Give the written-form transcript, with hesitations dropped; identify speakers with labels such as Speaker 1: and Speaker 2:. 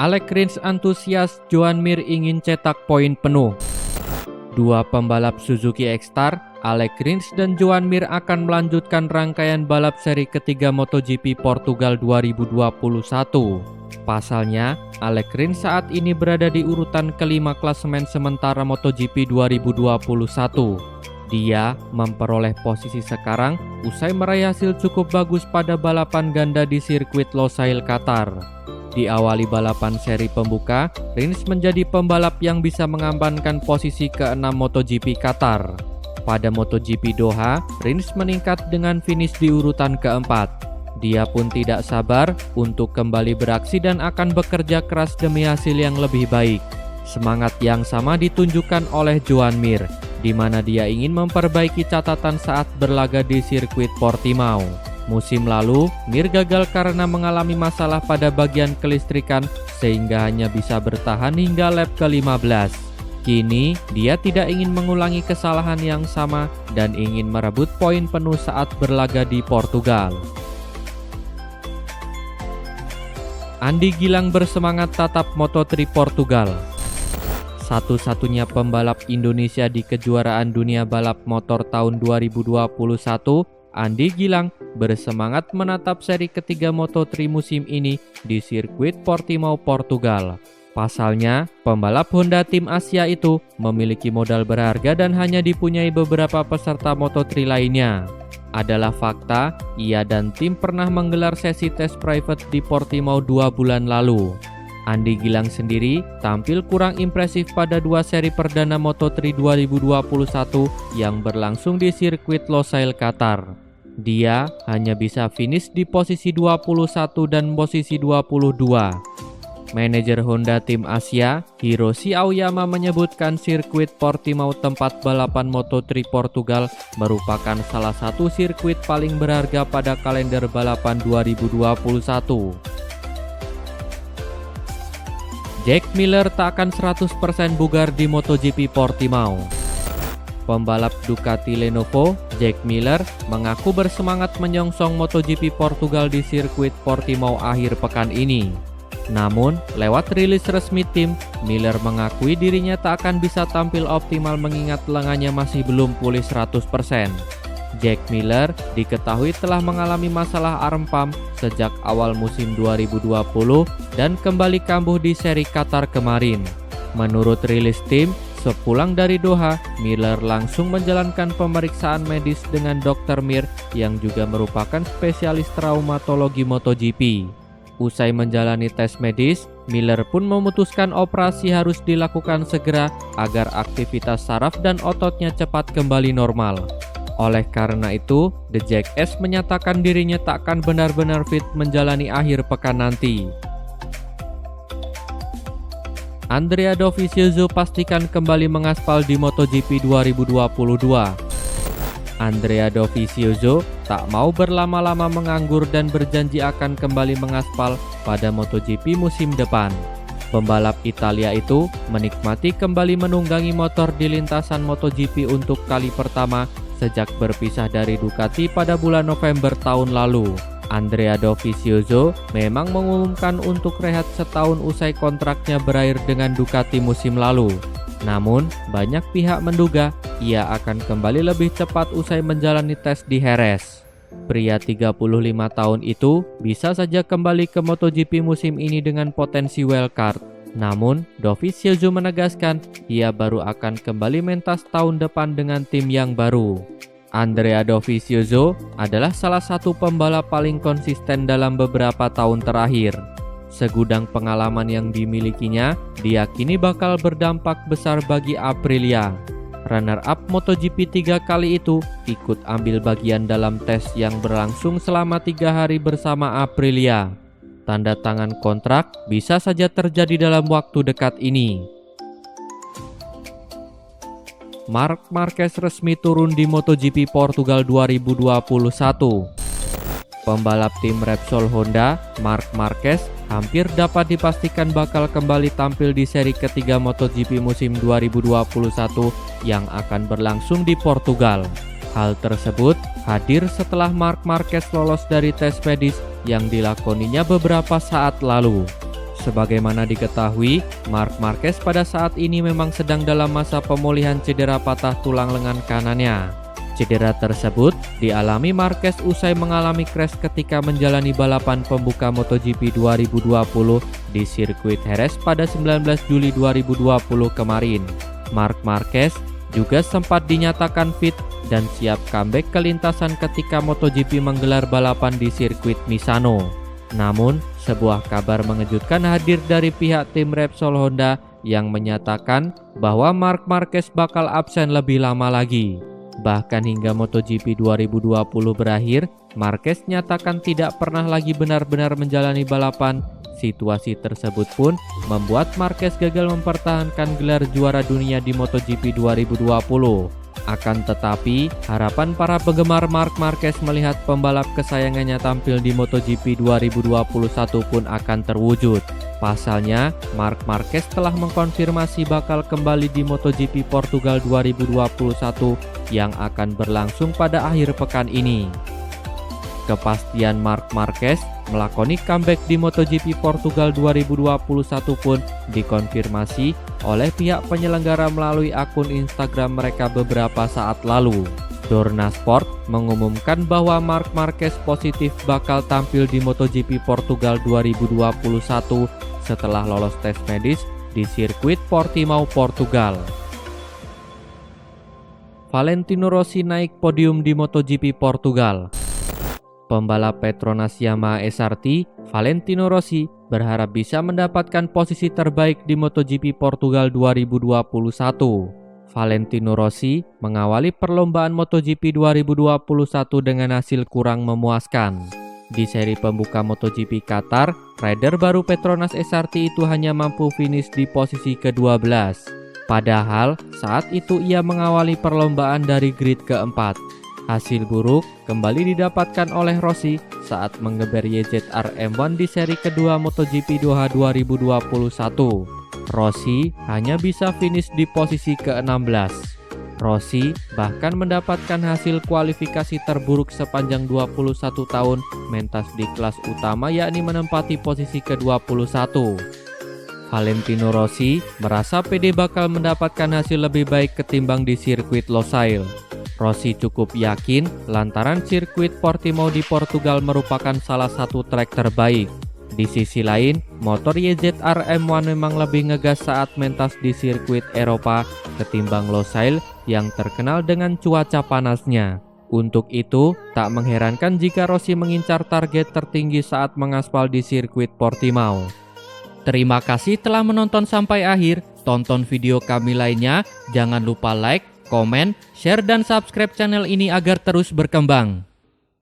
Speaker 1: Alex Rins antusias Joan Mir ingin cetak poin penuh. Dua pembalap Suzuki X-Star, Alex Rins dan Joan Mir akan melanjutkan rangkaian balap seri ketiga MotoGP Portugal 2021. Pasalnya, Alex Rins saat ini berada di urutan kelima klasemen sementara MotoGP 2021. Dia memperoleh posisi sekarang usai meraih hasil cukup bagus pada balapan ganda di sirkuit Losail, Qatar. Diawali balapan seri pembuka, Rins menjadi pembalap yang bisa mengamankan posisi ke-6 MotoGP Qatar. Pada MotoGP Doha, Rins meningkat dengan finish di urutan keempat. Dia pun tidak sabar untuk kembali beraksi dan akan bekerja keras demi hasil yang lebih baik. Semangat yang sama ditunjukkan oleh Joan Mir, di mana dia ingin memperbaiki catatan saat berlaga di sirkuit Portimao. Musim lalu, Mir gagal karena mengalami masalah pada bagian kelistrikan sehingga hanya bisa bertahan hingga lap ke-15. Kini, dia tidak ingin mengulangi kesalahan yang sama dan ingin merebut poin penuh saat berlaga di Portugal. Andi Gilang bersemangat tatap Moto3 Portugal. Satu-satunya pembalap Indonesia di kejuaraan dunia balap motor tahun 2021, Andi Gilang bersemangat menatap seri ketiga Moto3 musim ini di sirkuit Portimao, Portugal. Pasalnya, pembalap Honda tim Asia itu memiliki modal berharga dan hanya dipunyai beberapa peserta Moto3 lainnya. Adalah fakta, ia dan tim pernah menggelar sesi tes private di Portimao 2 bulan lalu. Andi Gilang sendiri tampil kurang impresif pada dua seri perdana Moto3 2021 yang berlangsung di sirkuit Losail, Qatar. Dia hanya bisa finish di posisi 21 dan posisi 22. Manajer Honda tim Asia, Hiroshi Aoyama menyebutkan sirkuit Portimao tempat balapan Moto3 Portugal merupakan salah satu sirkuit paling berharga pada kalender balapan 2021. Jack Miller tak akan 100% bugar di MotoGP Portimao. Pembalap Ducati Lenovo, Jack Miller, mengaku bersemangat menyongsong MotoGP Portugal di sirkuit Portimao akhir pekan ini. Namun, lewat rilis resmi tim, Miller mengakui dirinya tak akan bisa tampil optimal mengingat lengannya masih belum pulih 100%. Jack Miller diketahui telah mengalami masalah arm pump sejak awal musim 2020 dan kembali kambuh di seri Qatar kemarin. Menurut rilis tim, sepulang dari Doha, Miller langsung menjalankan pemeriksaan medis dengan Dr. Mir yang juga merupakan spesialis traumatologi MotoGP. Usai menjalani tes medis, Miller pun memutuskan operasi harus dilakukan segera agar aktivitas saraf dan ototnya cepat kembali normal. Oleh karena itu, The Jackass menyatakan dirinya tak akan benar-benar fit menjalani akhir pekan nanti. Andrea Dovizioso pastikan kembali mengaspal di MotoGP 2022. Andrea Dovizioso tak mau berlama-lama menganggur dan berjanji akan kembali mengaspal pada MotoGP musim depan. Pembalap Italia itu menikmati kembali menunggangi motor di lintasan MotoGP untuk kali pertama sejak berpisah dari Ducati pada bulan November tahun lalu. Andrea Dovizioso memang mengumumkan untuk rehat setahun usai kontraknya berakhir dengan Ducati musim lalu. Namun, banyak pihak menduga ia akan kembali lebih cepat usai menjalani tes di Jerez. Pria 35 tahun itu bisa saja kembali ke MotoGP musim ini dengan potensi wildcard. Namun, Dovizioso menegaskan ia baru akan kembali mentas tahun depan dengan tim yang baru. Andrea Dovizioso adalah salah satu pembalap paling konsisten dalam beberapa tahun terakhir. Segudang pengalaman yang dimilikinya diyakini bakal berdampak besar bagi Aprilia. Runner-up MotoGP 3 kali itu ikut ambil bagian dalam tes yang berlangsung selama 3 hari bersama Aprilia. Tanda tangan kontrak bisa saja terjadi dalam waktu dekat ini. Marc Marquez resmi turun di MotoGP Portugal 2021. Pembalap tim Repsol Honda, Marc Marquez, hampir dapat dipastikan bakal kembali tampil di seri ketiga MotoGP musim 2021 yang akan berlangsung di Portugal. Hal tersebut hadir setelah Marc Marquez lolos dari tes medis yang dilakoninya beberapa saat lalu. Sebagaimana diketahui, Marc Marquez pada saat ini memang sedang dalam masa pemulihan cedera patah tulang lengan kanannya. Cedera tersebut dialami Marquez usai mengalami crash ketika menjalani balapan pembuka MotoGP 2020 di sirkuit Jerez pada 19 Juli 2020 kemarin. Marc Marquez juga sempat dinyatakan fit dan siap comeback ke lintasan ketika MotoGP menggelar balapan di sirkuit Misano. Namun, sebuah kabar mengejutkan hadir dari pihak tim Repsol Honda yang menyatakan bahwa Marc Marquez bakal absen lebih lama lagi. Bahkan hingga MotoGP 2020 berakhir, Marquez nyatakan tidak pernah lagi benar-benar menjalani balapan. Situasi tersebut pun membuat Marquez gagal mempertahankan gelar juara dunia di MotoGP 2020. Akan tetapi, harapan para penggemar Marc Marquez melihat pembalap kesayangannya tampil di MotoGP 2021 pun akan terwujud. Pasalnya, Marc Marquez telah mengkonfirmasi bakal kembali di MotoGP Portugal 2021 yang akan berlangsung pada akhir pekan ini. Kepastian Marc Marquez melakoni comeback di MotoGP Portugal 2021 pun dikonfirmasi oleh pihak penyelenggara melalui akun Instagram mereka beberapa saat lalu. Dorna Sport mengumumkan bahwa Marc Marquez positif bakal tampil di MotoGP Portugal 2021 setelah lolos tes medis di sirkuit Portimao, Portugal. Valentino Rossi naik podium di MotoGP Portugal. Pembalap Petronas Yamaha SRT, Valentino Rossi, berharap bisa mendapatkan posisi terbaik di MotoGP Portugal 2021. Valentino Rossi mengawali perlombaan MotoGP 2021 dengan hasil kurang memuaskan. Di seri pembuka MotoGP Qatar, rider baru Petronas SRT itu hanya mampu finish di posisi ke-12. Padahal saat itu ia mengawali perlombaan dari grid keempat. Hasil buruk kembali didapatkan oleh Rossi saat mengeber YZR M1 di seri kedua MotoGP Doha 2021. Rossi hanya bisa finish di posisi ke-16. Rossi bahkan mendapatkan hasil kualifikasi terburuk sepanjang 21 tahun mentas di kelas utama, yakni menempati posisi ke-21. Valentino Rossi merasa pede bakal mendapatkan hasil lebih baik ketimbang di sirkuit Losail. Rossi cukup yakin lantaran sirkuit Portimao di Portugal merupakan salah satu trek terbaik. Di sisi lain, motor YZR M1 memang lebih ngegas saat mentas di sirkuit Eropa ketimbang Losail yang terkenal dengan cuaca panasnya. Untuk itu, tak mengherankan jika Rossi mengincar target tertinggi saat mengaspal di sirkuit Portimao. Terima kasih telah menonton sampai akhir. Tonton video kami lainnya, jangan lupa like, komen, share, dan subscribe channel ini agar terus berkembang.